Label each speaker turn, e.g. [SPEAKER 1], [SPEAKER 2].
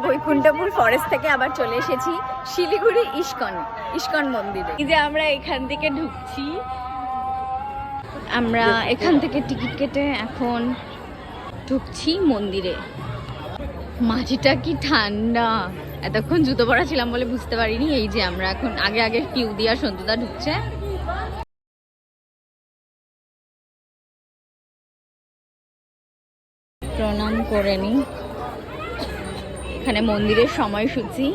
[SPEAKER 1] Baikunthapur forest থেকে আবার চলে এসেছি শিলিগুড়ি ইস্কন মন্দিরে। এই যে আমরা এখান থেকে ঢুকছি, আমরা এখান থেকে টিকিট কেটে এখন ঢুকছি মন্দিরে। মাটিটা কি ঠান্ডা, এতক্ষণ জুতো পরা ছিলাম বলে বুঝতে পারিনি। এই যে আমরা এখন আগে কিউ দিয়া সন্তুদা ঢুকছে। প্রণাম করে নি। এখানে মন্দিরের সময়সূচি।